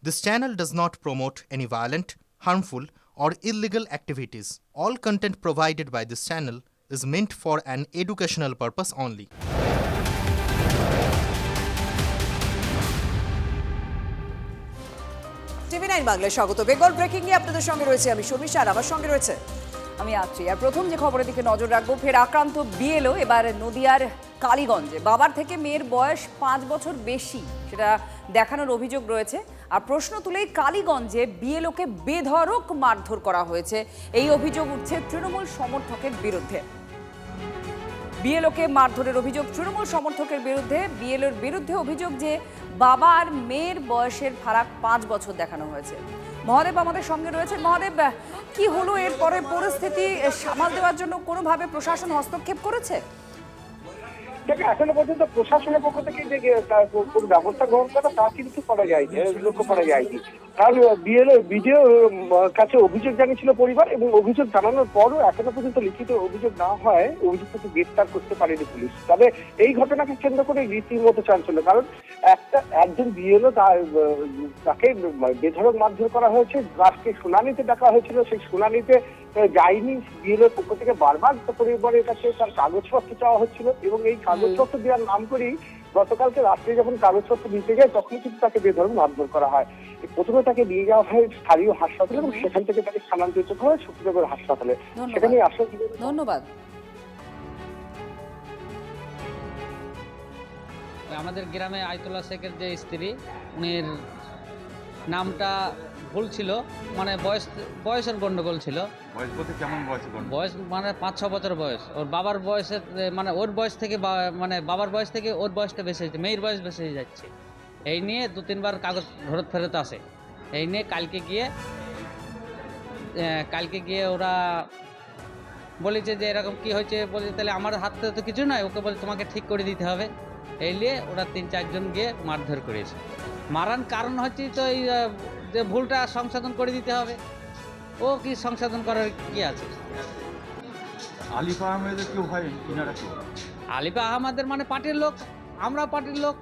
This channel does not promote any violent, harmful, or illegal activities. All content provided by this channel is meant for an educational purpose only. TV 9 বাংলায় স্বাগত। Bengal breaking নিয়ে আপনাদের সঙ্গে রয়েছে আমি শর্মিষ্ঠা, আর আমার সঙ্গে রয়েছে আমি আছি। আর প্রথম যে খবরের দিকে নজর রাখবো, ফের আক্রান্ত বিএলও, এবার নদিয়ার কালীগঞ্জে। বাবার থেকে মেয়ের বয়স 5 বছর বেশি, সেটা দেখানোর অভিযোগ রয়েছে। আর প্রশ্ন তুলেই কালীগঞ্জে বিএলওকে বেধড়ক মারধর করা হয়েছে, এই অভিযোগ উঠছে তৃণমূল সমর্থকের বিরুদ্ধে। বিএলওকে মারধরের অভিযোগ তৃণমূল সমর্থকের বিরুদ্ধে। বিএলওর বিরুদ্ধে অভিযোগ যে বাবা আর মেয়ের বয়সের ফারাক 5 বছর দেখানো হয়েছে। মহাদেব আমাদের সঙ্গে রয়েছে। মহাদেব, কি হলো এরপরে? পরিস্থিতি সামাল দেওয়ার জন্য কোনোভাবে প্রশাসন হস্তক্ষেপ করেছে? এখনো পর্যন্ত প্রশাসনের পক্ষ থেকে যে কোনো ব্যবস্থা গ্রহণ করা তা কিন্তু করা যায়নি, লক্ষ্য করা যায়নি। কারণ বিডিও কাছে অভিযোগ জানিয়েছিল পরিবার, এবং অভিযোগ জানানোর পরও এখনো পর্যন্ত লিখিত অভিযোগ না হয় অভিযুক্তকে গ্রেফতার করতে পারেনি পুলিশ। তবে এই ঘটনাকে কেন্দ্র করে রীতিমতো চাঞ্চল্য, কারণ একজন বিএলও তাকে বেধড়ক মারধর করা হয়েছে। আজকে শুনানিতে ডাকা হয়েছিল, সেই শুনানিতে যায়নি। বিএলওর পক্ষ থেকে বারবার পরিবারের কাছে তার কাগজপত্র চাওয়া হচ্ছিল, এবং এই কাগজপত্র দেওয়ার নাম করেই গতকালকে রাত্রে যখন কাগজপত্র দিতে যায় তখন কিন্তু তাকে বেধড়ক মারধর করা হয়। প্রথমে তাকে নিয়ে যাওয়া হয় স্থানীয় হাসপাতালে, এবং সেখান থেকে তাকে স্থানান্তরিত করা হয় শক্তিনগর হাসপাতালে। সেখানে আসলে ধন্যবাদ। আমাদের গ্রামে আয়তুল্লাহ শেখের যে স্ত্রী, উনির নামটা ভুল ছিল, মানে বয়সের গন্ডগোল ছিল। বয়স বলতে কেমন বয়স? বয়স মানে 5-6 বছর বয়স। ওর বাবার বয়সের মানে ওর বয়স থেকে মানে বাবার বয়স থেকে ওর বয়সটা বেশি হচ্ছে, মেয়ের বয়স বেশি হয়ে যাচ্ছে। এই নিয়ে 2-3 বার কাগজ ফেরত আসে। এই নিয়ে কালকে গিয়ে ওরা বলেছে যে এরকম কি হয়েছে। বলে তাহলে আমার হাতে তো কিছু নয়, ওকে বলে তোমাকে ঠিক করে দিতে হবে। এই নিয়ে ওরা 3-4 জন গিয়ে মারধর করেছে। মারার কারণ হচ্ছে তো এই যে ভুলটা সংশোধন করে দিতে হবে। ও কি সংশোধন করার কি আছে? আলিফা আহমেদের কেউ হয় কিনারা কি? আলিফা আহমেদের মানে পার্টির লোক, আমরা পার্টির লোক।